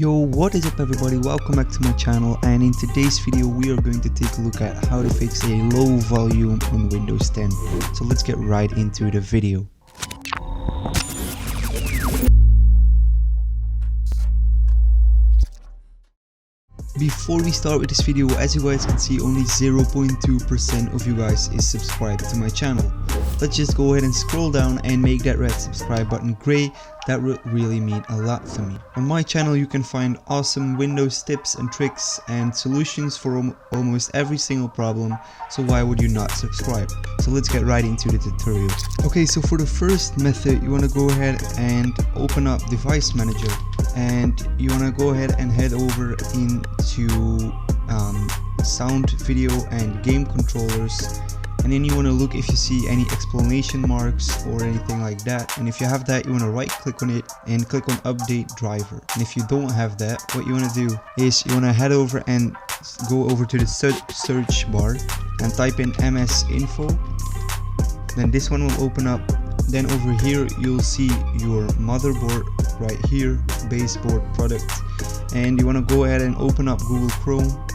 Yo, what is up everybody, welcome back to my channel, and in today's video we are going to take a look at how to fix a low volume on Windows 10. So let's get right into the video. Before we start with this video, as you guys can see, only 0.2% of you guys is subscribed to my channel. Let's just go ahead and scroll down and make that red subscribe button gray. That would really mean a lot to me. On my channel you can find awesome Windows tips and tricks and solutions for almost every single problem, so why would you not subscribe? So let's get right into the tutorial. Okay, so for the first method you want to go ahead and open up Device Manager, and you want to go ahead and head over into sound, video and game controllers, and then you want to look if you see any exclamation marks or anything like that, and if you have that you want to right click on it and click on update driver. And if you don't have that, what you want to do is you want to head over and go over to the search bar and type in MS Info. Then this one will open up. Then over here you'll see your motherboard right here, baseboard product, and you want to go ahead and open up Google Chrome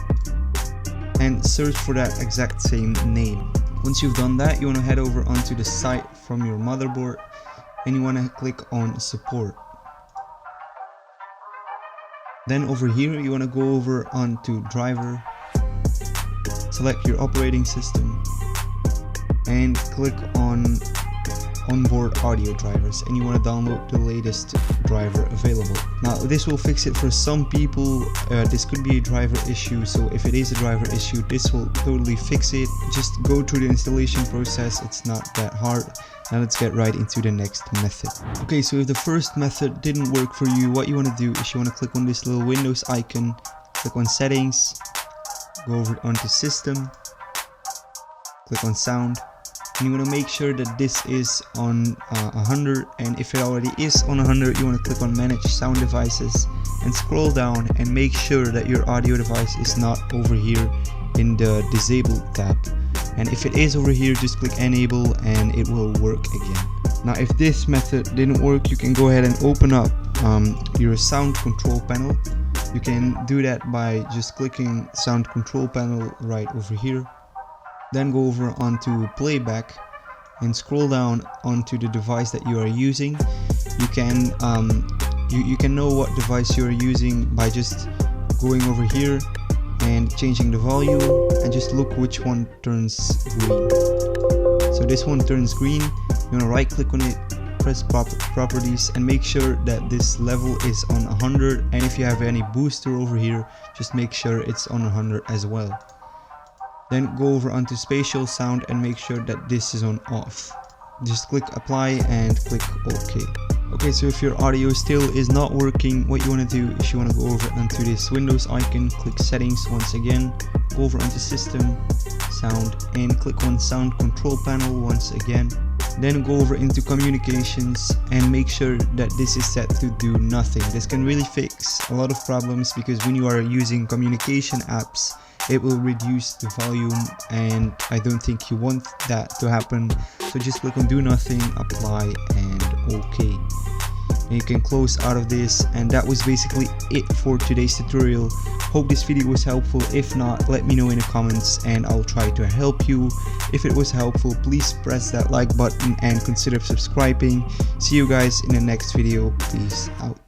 and search for that exact same name. Once you've done that, you want to head over onto the site from your motherboard and you want to click on support. Then over here you want to go over onto driver, select your operating system and click on onboard audio drivers, and you want to download the latest driver available. Now this will fix it for some people. This could be a driver issue, so if it is a driver issue this will totally fix it. Just go through the installation process, it's not that hard. Now let's get right into the next method. Okay, so if the first method didn't work for you, what you want to do is you want to click on this little Windows icon, click on settings, go over onto system, click on sound, and you want to make sure that this is on 100, and if it already is on 100 you want to click on manage sound devices and scroll down and make sure that your audio device is not over here in the disabled tab, and if it is over here just click enable and it will work again. Now if this method didn't work, you can go ahead and open up your sound control panel. You can do that by just clicking sound control panel right over here. Then go over onto playback and scroll down onto the device that you are using. You can you can know what device you are using by just going over here and changing the volume, and just look which one turns green. So this one turns green. You want to right click on it, press properties and make sure that this level is on 100, and if you have any booster over here just make sure it's on 100 as well. Then go over onto spatial sound and make sure that this is on off. Just click apply and click OK. Okay, so if your audio still is not working, what you want to do is you want to go over onto this Windows icon, click settings once again, go over onto system, sound, and click on sound control panel once again. Then go over into communications and make sure that this is set to do nothing. This can really fix a lot of problems, because when you are using communication apps it will reduce the volume, and I don't think you want that to happen. So just click on do nothing, apply and OK. And you can close out of this, and that was basically it for today's tutorial. Hope this video was helpful. If not, let me know in the comments and I'll try to help you. If it was helpful, please press that like button and consider subscribing. See you guys in the next video. Peace out.